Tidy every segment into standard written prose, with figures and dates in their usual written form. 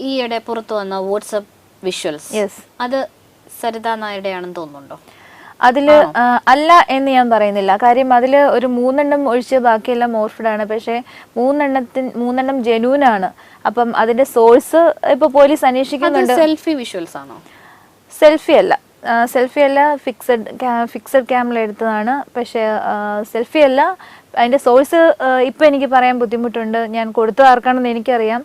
ഈയിടെ പുറത്തു വന്ന വാട്സ്ആപ്പ് വിഷ്വൽസ്, അത് സരിത നായരുടെ ആണെന്ന് തോന്നുന്നുണ്ടോ? അതില് അല്ല എന്ന് ഞാൻ പറയുന്നില്ല. കാര്യം അതില് ഒരു 3 ഒഴിച്ച് ബാക്കിയെല്ലാം മോർഫഡ് ആണ്. പക്ഷെ 3 ജെന്യൂൻ ആണ്. അപ്പം അതിന്റെ സോഴ്സ് ഇപ്പൊ പോലീസ് അന്വേഷിക്കുന്നുണ്ട്. സെൽഫി വിഷ്വൽസ് ആണോ? സെൽഫി അല്ല, ഫിക്സഡ് ക്യാമിൽ എടുത്തതാണ്. പക്ഷെ സെൽഫി അല്ല. അതിന്റെ സോഴ്സ് ഇപ്പൊ എനിക്ക് പറയാൻ ബുദ്ധിമുട്ടുണ്ട്. ഞാൻ കൊടുത്തു ആർക്കാണെന്ന് എനിക്കറിയാം.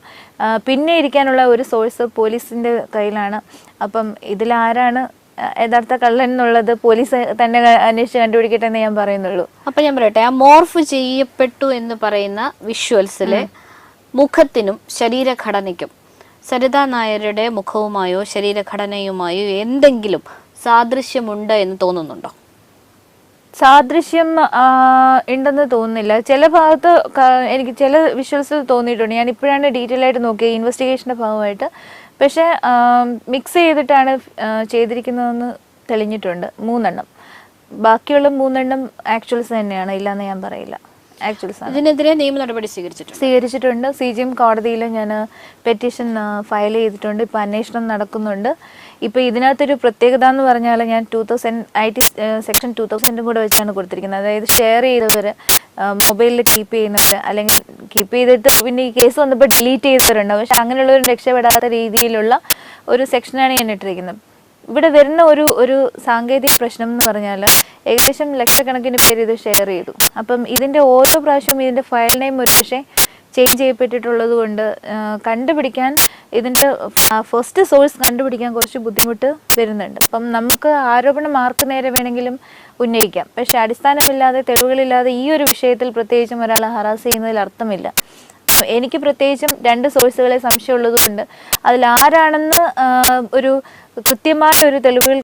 പിന്നെ ഇരിക്കാനുള്ള ഒരു സോഴ്സ് പോലീസിന്റെ കയ്യിലാണ്. അപ്പം ഇതിലാരാണ് യഥാർത്ഥ കള്ളൻ എന്നുള്ളത് പോലീസ് തന്നെ അന്വേഷിച്ച് കണ്ടുപിടിക്കട്ടെ എന്ന് ഞാൻ പറയുന്നുള്ളൂ. അപ്പൊ ഞാൻ പറയട്ടെ, ആ മോർഫ് ചെയ്യപ്പെട്ടു എന്ന് പറയുന്ന വിഷ്വൽസിലെ മുഖത്തിനും ശരീരഘടനയ്ക്കും സരിത നായരുടെ മുഖവുമായോ ശരീരഘടനയുമായോ എന്തെങ്കിലും സാദൃശ്യമുണ്ട് എന്ന് തോന്നുന്നുണ്ടോ? സാദൃശ്യം ഉണ്ടെന്ന് തോന്നുന്നില്ല. ചില ഭാഗത്ത് എനിക്ക് ചില വിഷ്വൽസിൽ തോന്നിയിട്ടുണ്ട്. ഞാൻ ഇപ്പോഴാണ് ഡീറ്റെയിൽ ആയിട്ട് നോക്കിയത് ഇൻവെസ്റ്റിഗേഷൻ്റെ ഭാഗമായിട്ട്. പക്ഷേ മിക്സ് ചെയ്തിട്ടാണ് ചെയ്തിരിക്കുന്നതെന്ന് തെളിഞ്ഞിട്ടുണ്ട് 3. ബാക്കിയുള്ള 3 ആക്ച്വൽസ് തന്നെയാണ്, ഇല്ലാന്ന് ഞാൻ പറയില്ല. ഇതിനെതിരെ നിയമ നടപടി സ്വീകരിച്ചിട്ടുണ്ട്. CJM കോടതിയിൽ ഞാൻ പെറ്റീഷൻ ഫയൽ ചെയ്തിട്ടുണ്ട്. ഇപ്പം അന്വേഷണം നടക്കുന്നുണ്ട്. ഇപ്പം ഇതിനകത്തൊരു പ്രത്യേകത എന്ന് പറഞ്ഞാൽ ഞാൻ 2000 IT സെക്ഷൻ 2000 കൂടെ വെച്ചാണ് കൊടുത്തിരിക്കുന്നത്. അതായത് ഷെയർ ചെയ്തവർ, മൊബൈലിൽ കീപ്പ് ചെയ്യുന്നവർ, അല്ലെങ്കിൽ കീപ്പ് ചെയ്തിട്ട് പിന്നെ ഈ കേസ് വന്നപ്പോൾ ഡിലീറ്റ് ചെയ്തവരുണ്ട്. പക്ഷെ അങ്ങനെയുള്ളവർ രക്ഷപ്പെടാത്ത രീതിയിലുള്ള ഒരു സെക്ഷനാണ് ഞാൻ ഇട്ടിരിക്കുന്നത്. ഇവിടെ വരുന്ന ഒരു സാങ്കേതിക പ്രശ്നം എന്ന് പറഞ്ഞാൽ ഏകദേശം ലക്ഷക്കണക്കിന് പേര് ഇത് ഷെയർ ചെയ്തു. അപ്പം ഇതിൻ്റെ ഓരോ പ്രാവശ്യവും ഇതിൻ്റെ ഫയൽ നെയിം ഒരു പക്ഷേ ചേഞ്ച് ചെയ്യപ്പെട്ടിട്ടുള്ളത് കൊണ്ട് കണ്ടുപിടിക്കാൻ, ഇതിൻ്റെ ഫസ്റ്റ് സോഴ്സ് കണ്ടുപിടിക്കാൻ കുറച്ച് ബുദ്ധിമുട്ട് വരുന്നുണ്ട്. അപ്പം നമുക്ക് ആരോപണം ആർക്ക് നേരെ വേണമെങ്കിലും ഉന്നയിക്കാം. പക്ഷെ അടിസ്ഥാനമില്ലാതെ, തെളിവുകളില്ലാതെ ഈ ഒരു വിഷയത്തിൽ പ്രത്യേകിച്ചും ഒരാളെ ഹറാസ് ചെയ്യുന്നതിൽ അർത്ഥമില്ല. എനിക്ക് പ്രത്യേകിച്ചും 2 സോഴ്സുകളെ സംശയമുള്ളത് കൊണ്ട് അതിൽ ആരാണെന്ന് ഒരു കൃത്യമായ ഒരു തെളിവുകൾ